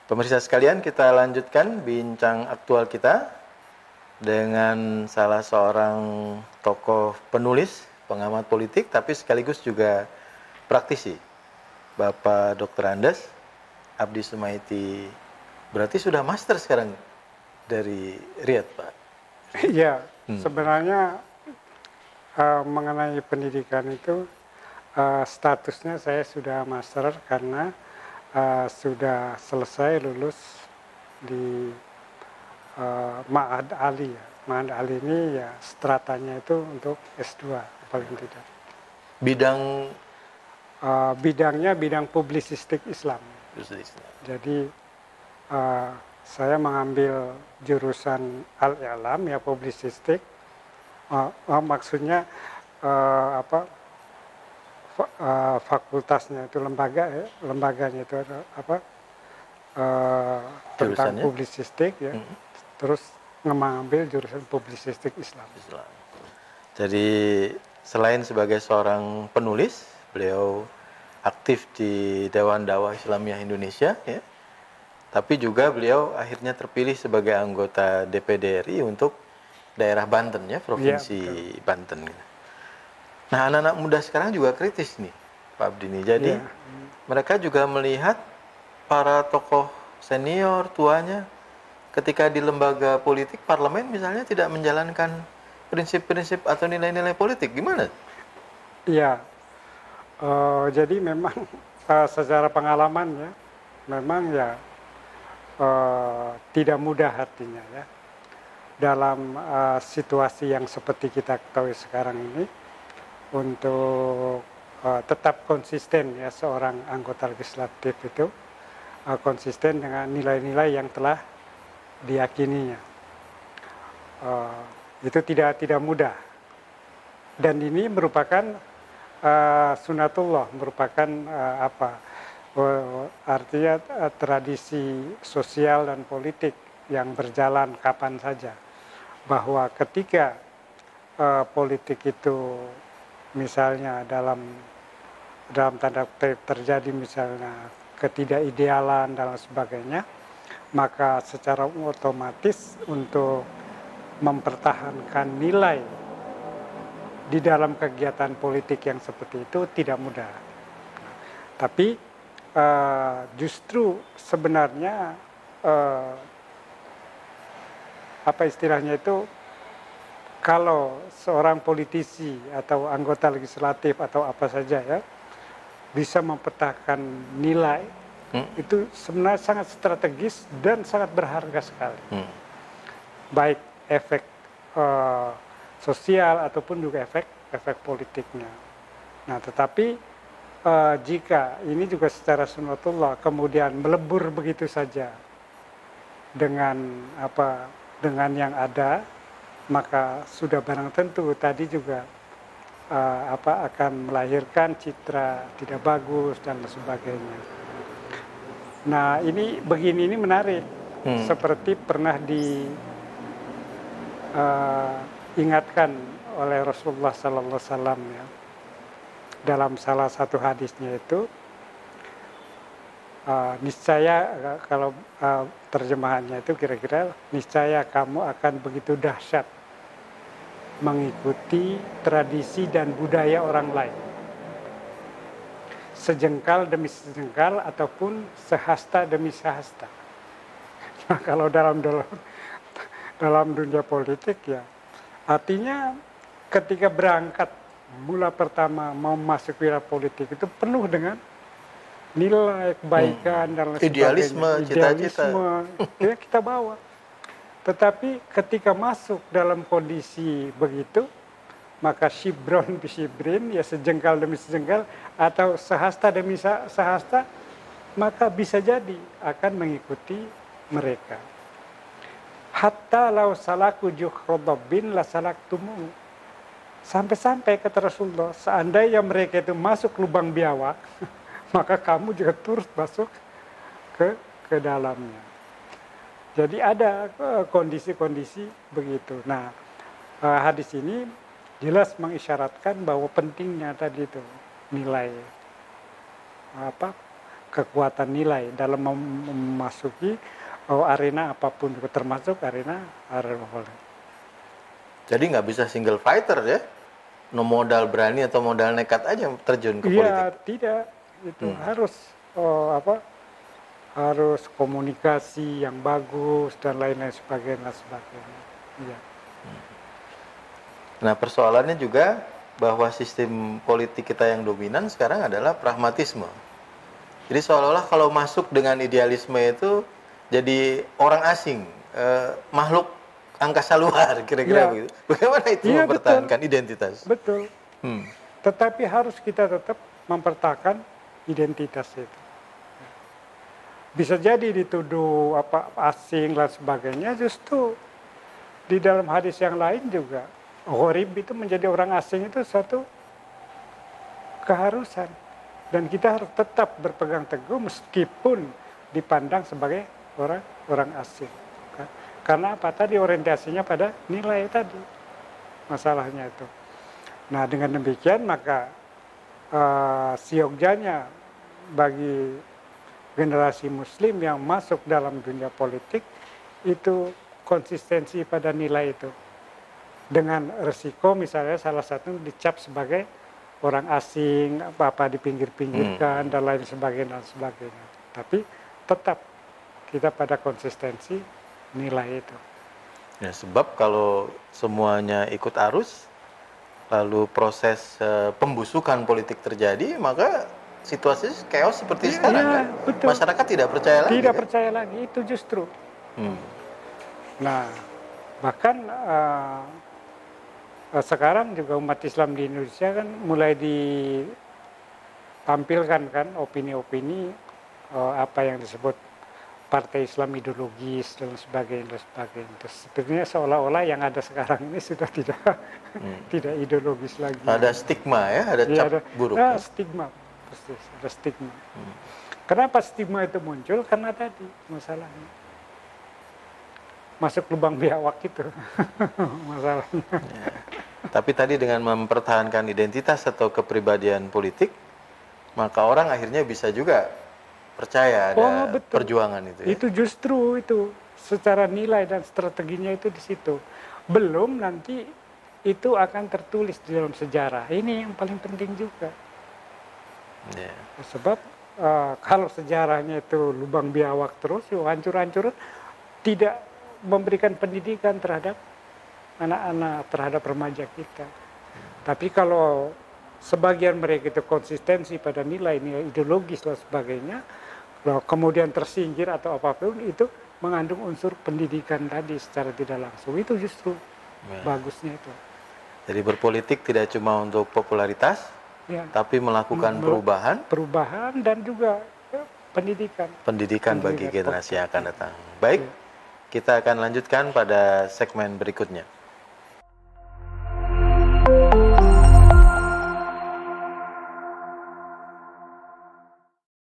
Pemirsa sekalian, kita lanjutkan bincang aktual kita dengan salah seorang tokoh penulis, pengamat politik, tapi sekaligus juga praktisi, Bapak Dr. Andes Abdi Sumaiti. Berarti sudah master sekarang dari Riyadh, Pak? Iya, sebenarnya mengenai pendidikan itu statusnya saya sudah master karena sudah selesai lulus di Ma'had Ali. Ya. Ma'had Ali ini ya stratanya itu untuk S2 paling tidak. Bidang Bidangnya bidang publisistik Islam. Islam. Jadi saya mengambil jurusan Al-I'lam ya publisistik. Maksudnya fakultasnya itu lembaganya itu apa tentang Jurusannya? publisistik ya. Terus mengambil jurusan publisistik Islam. Jadi selain sebagai seorang penulis, beliau aktif di Dewan Dakwah Islamiyah Indonesia, ya. Tapi juga beliau akhirnya terpilih sebagai anggota DPD RI untuk daerah Banten, ya, provinsi Ya, Banten. Nah, anak-anak muda sekarang juga kritis nih, Pak Abdi. Jadi ya. mereka juga melihat para tokoh senior tuanya ketika di lembaga politik, parlemen misalnya, tidak menjalankan prinsip-prinsip atau nilai-nilai politik. Gimana? Iya, jadi memang secara pengalaman ya, memang ya tidak mudah artinya ya. Dalam situasi yang seperti kita ketahui sekarang ini, untuk tetap konsisten ya seorang anggota legislatif itu konsisten dengan nilai-nilai yang telah diyakininya. Itu tidak mudah. Dan ini merupakan sunatullah, merupakan artinya tradisi sosial dan politik yang berjalan kapan saja. Bahwa ketika politik itu misalnya dalam tanda petik terjadi misalnya ketidakidealan dan sebagainya, maka secara otomatis untuk mempertahankan nilai di dalam kegiatan politik yang seperti itu tidak mudah. Tapi justru sebenarnya apa istilahnya itu, kalau seorang politisi atau anggota legislatif atau apa saja ya bisa mempertahankan nilai, itu sebenarnya sangat strategis dan sangat berharga sekali. Baik efek sosial ataupun juga efek politiknya. Nah, tetapi jika ini juga secara sunatullah kemudian melebur begitu saja dengan yang ada, maka sudah barang tentu tadi juga akan melahirkan citra tidak bagus dan sebagainya. Nah, ini menarik. Seperti pernah diingatkan oleh Rasulullah Sallallahu Alaihi Wasallam ya, dalam salah satu hadisnya itu, niscaya, kalau terjemahannya itu kira-kira, niscaya kamu akan begitu dahsyat mengikuti tradisi dan budaya orang lain, sejengkal demi sejengkal ataupun sehasta demi sehasta. Nah, kalau dalam dunia politik ya, artinya ketika berangkat mula pertama mau masuk wilayah politik itu penuh dengan nilai kebaikan dan lain Idealisme, cita-cita. Ya kita bawa. Tetapi ketika masuk dalam kondisi begitu, maka shibron bisibrin, ya sejengkal demi sejengkal atau sehasta demi sehasta, maka bisa jadi akan mengikuti mereka. Hatta lau salaku juhrodobin la salaktumu. Sampai-sampai kata Rasulullah, seandainya mereka itu masuk lubang biawak, maka kamu juga turut masuk ke dalamnya. Jadi ada kondisi-kondisi begitu. Nah, hadis ini jelas mengisyaratkan bahwa pentingnya tadi itu nilai kekuatan nilai dalam memasuki arena apapun, termasuk arena politik. Jadi nggak bisa single fighter ya? No modal berani atau modal nekat aja terjun ke politik. Iya, tidak. Itu harus harus komunikasi yang bagus dan lain-lain sebagainya. Iya. Nah, persoalannya juga bahwa sistem politik kita yang dominan sekarang adalah pragmatisme. Jadi seolah-olah kalau masuk dengan idealisme itu jadi orang asing, makhluk angkasa luar, kira-kira Ya. begitu. Bagaimana itu Iya, mempertahankan identitas? Betul. Tetapi harus kita tetap mempertahankan identitas itu. Bisa jadi dituduh asing dan sebagainya, justru di dalam hadis yang lain juga gharib itu menjadi orang asing itu suatu keharusan, dan kita harus tetap berpegang teguh meskipun dipandang sebagai orang asing. Karena apa? Tadi orientasinya pada nilai tadi, masalahnya itu. Nah, dengan demikian maka siogjanya bagi generasi muslim yang masuk dalam dunia politik itu konsistensi pada nilai itu. Dengan resiko misalnya salah satu dicap sebagai orang asing, apa-apa dipinggir-pinggirkan dan lain sebagainya. Tapi tetap kita pada konsistensi nilai itu. Ya, sebab kalau semuanya ikut arus, lalu proses pembusukan politik terjadi, maka situasi chaos seperti sekarang kan? Betul. Masyarakat tidak percaya lagi. Tidak percaya lagi, itu justru. Nah, bahkan sekarang juga umat Islam di Indonesia kan mulai ditampilkan kan opini-opini apa yang disebut partai Islam ideologis dan sebagainya. Terus sebenarnya seolah-olah yang ada sekarang ini sudah tidak ideologis lagi. Ada stigma ya, ada cap buruk. Nah, stigma, persis, ada stigma. Kenapa stigma itu muncul? Karena tadi masalahnya masuk lubang biawak itu masalahnya. Ya. Tapi tadi dengan mempertahankan identitas atau kepribadian politik, maka orang akhirnya bisa juga percaya ada perjuangan itu. Ya? Itu justru itu secara nilai dan strateginya itu di situ. Belum nanti itu akan tertulis di dalam sejarah. Ini yang paling penting juga. Yeah. Sebab kalau sejarahnya itu lubang biawak terus, hancur-hancur, tidak memberikan pendidikan terhadap anak-anak, terhadap remaja kita. Tapi kalau sebagian mereka itu konsistensi pada nilai-nilai ideologis dan sebagainya, kemudian tersingkir atau apapun, itu mengandung unsur pendidikan tadi secara tidak langsung. Itu justru bagusnya itu. Jadi berpolitik tidak cuma untuk popularitas, tapi melakukan perubahan dan juga pendidikan bagi generasi yang akan datang. Baik, kita akan lanjutkan pada segmen berikutnya.